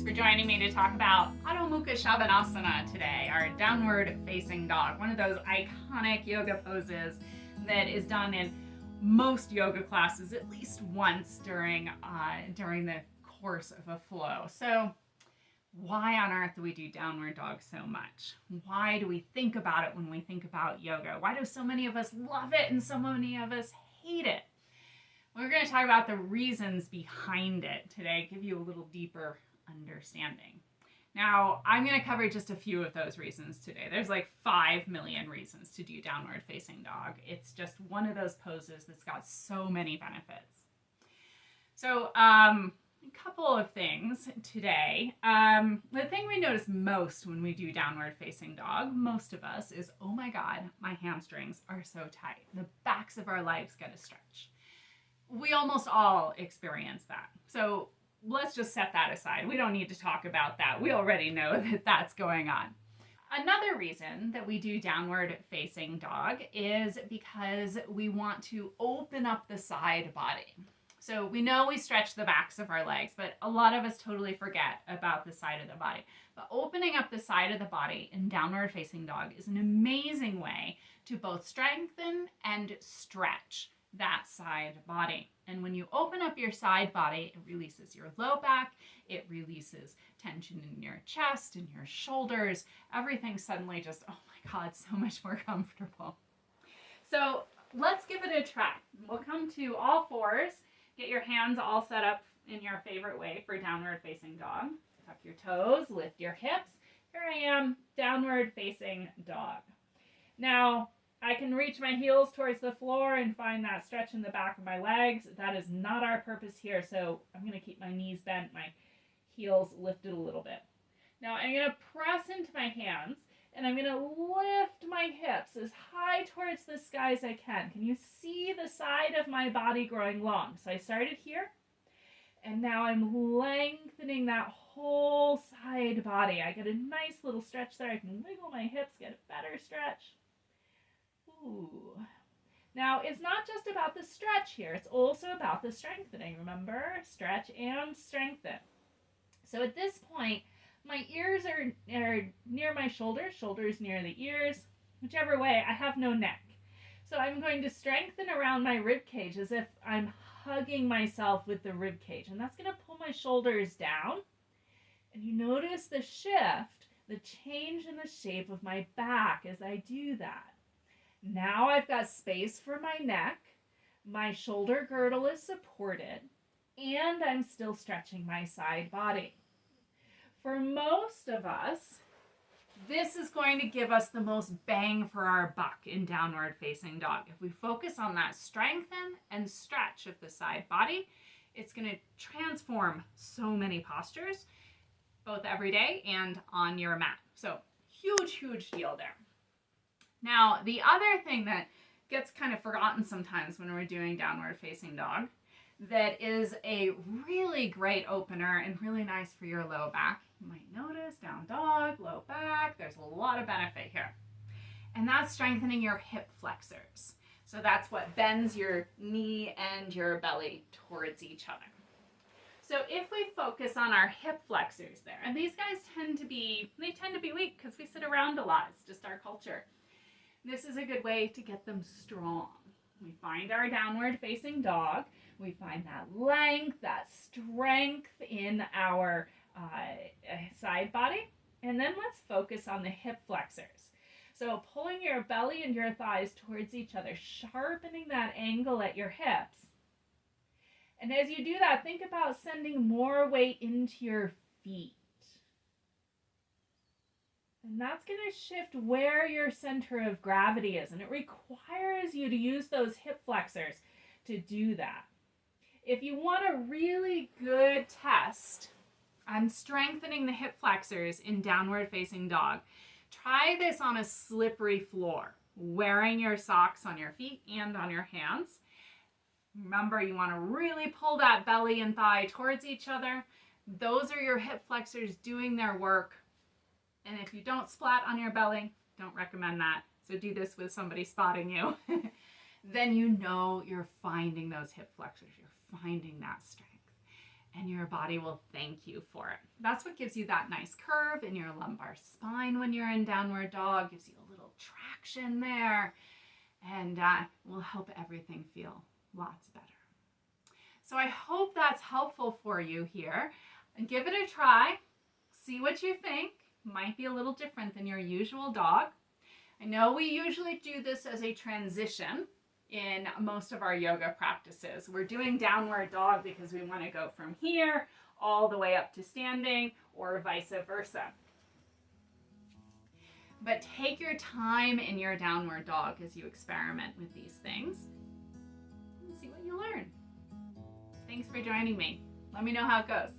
Thanks for joining me to talk about Adho Mukha Shavasana today, our downward facing dog, one of those iconic yoga poses that is done in most yoga classes at least once during the course of a flow. So why on earth do we do downward dog so much? Why do we think about it when we think about yoga? Why do so many of us love it and so many of us hate it? We're going to talk about the reasons behind it today, give you a little deeper understanding. Now, I'm going to cover just a few of those reasons today. There's like 5 million reasons to do downward facing dog. It's just one of those poses that's got so many benefits. So, a couple of things today. The thing we notice most when we do downward facing dog, most of us, is, oh my God, my hamstrings are so tight. The backs of our legs get a stretch. We almost all experience that. So let's just set that aside. We don't need to talk about that. We already know that that's going on. Another reason that we do downward facing dog is because we want to open up the side body. So we know we stretch the backs of our legs, but a lot of us totally forget about the side of the body. But opening up the side of the body in downward facing dog is an amazing way to both strengthen and stretch that side body. And when you open up your side body, it releases your low back, it releases tension in your chest and your shoulders. Everything suddenly just, oh my God, so much more comfortable. So let's give it a try. We'll come to all fours. Get your hands all set up in your favorite way for downward facing dog. Tuck your toes, lift your hips. Here I am, downward facing dog. Now, I can reach my heels towards the floor and find that stretch in the back of my legs. That is not our purpose here, so I'm going to keep my knees bent, my heels lifted a little bit. Now I'm going to press into my hands, and I'm going to lift my hips as high towards the sky as I can. Can you see the side of my body growing long? So I started here, and now I'm lengthening that whole side body. I get a nice little stretch there. I can wiggle my hips, get a better stretch. Ooh. Now, it's not just about the stretch here. It's also about the strengthening. Remember, stretch and strengthen. So at this point, my ears are near my shoulders, shoulders near the ears. Whichever way, I have no neck. So I'm going to strengthen around my rib cage as if I'm hugging myself with the rib cage. And that's going to pull my shoulders down. And you notice the shift, the change in the shape of my back as I do that. Now I've got space for my neck, my shoulder girdle is supported, and I'm still stretching my side body. For most of us, this is going to give us the most bang for our buck in downward facing dog. If we focus on that strengthen and stretch of the side body, it's going to transform so many postures, both every day and on your mat. So huge, huge deal there. Now, the other thing that gets kind of forgotten sometimes when we're doing downward facing dog that is a really great opener and really nice for your low back. You might notice down dog, low back, there's a lot of benefit here. And that's strengthening your hip flexors. So that's what bends your knee and your belly towards each other. So if we focus on our hip flexors there, and these guys tend to be weak because we sit around a lot. It's just our culture. This is a good way to get them strong. We find our downward facing dog. We find that length, that strength in our side body. And then let's focus on the hip flexors. So pulling your belly and your thighs towards each other, sharpening that angle at your hips. And as you do that, think about sending more weight into your feet. And that's going to shift where your center of gravity is. And it requires you to use those hip flexors to do that. If you want a really good test on strengthening the hip flexors in downward facing dog, try this on a slippery floor, wearing your socks on your feet and on your hands. Remember, you want to really pull that belly and thigh towards each other. Those are your hip flexors doing their work. And if you don't splat on your belly, don't recommend that. So do this with somebody spotting you. Then you know you're finding those hip flexors. You're finding that strength. and your body will thank you for it. That's what gives you that nice curve in your lumbar spine when you're in downward dog, gives you a little traction there, and will help everything feel lots better. So I hope that's helpful for you here. And give it a try. See what you think. Might be a little different than your usual dog. I know we usually do this as a transition in most of our yoga practices. We're doing downward dog because we want to go from here all the way up to standing, or vice versa. But take your time in your downward dog as you experiment with these things and see what you learn. Thanks for joining me. Let me know how it goes.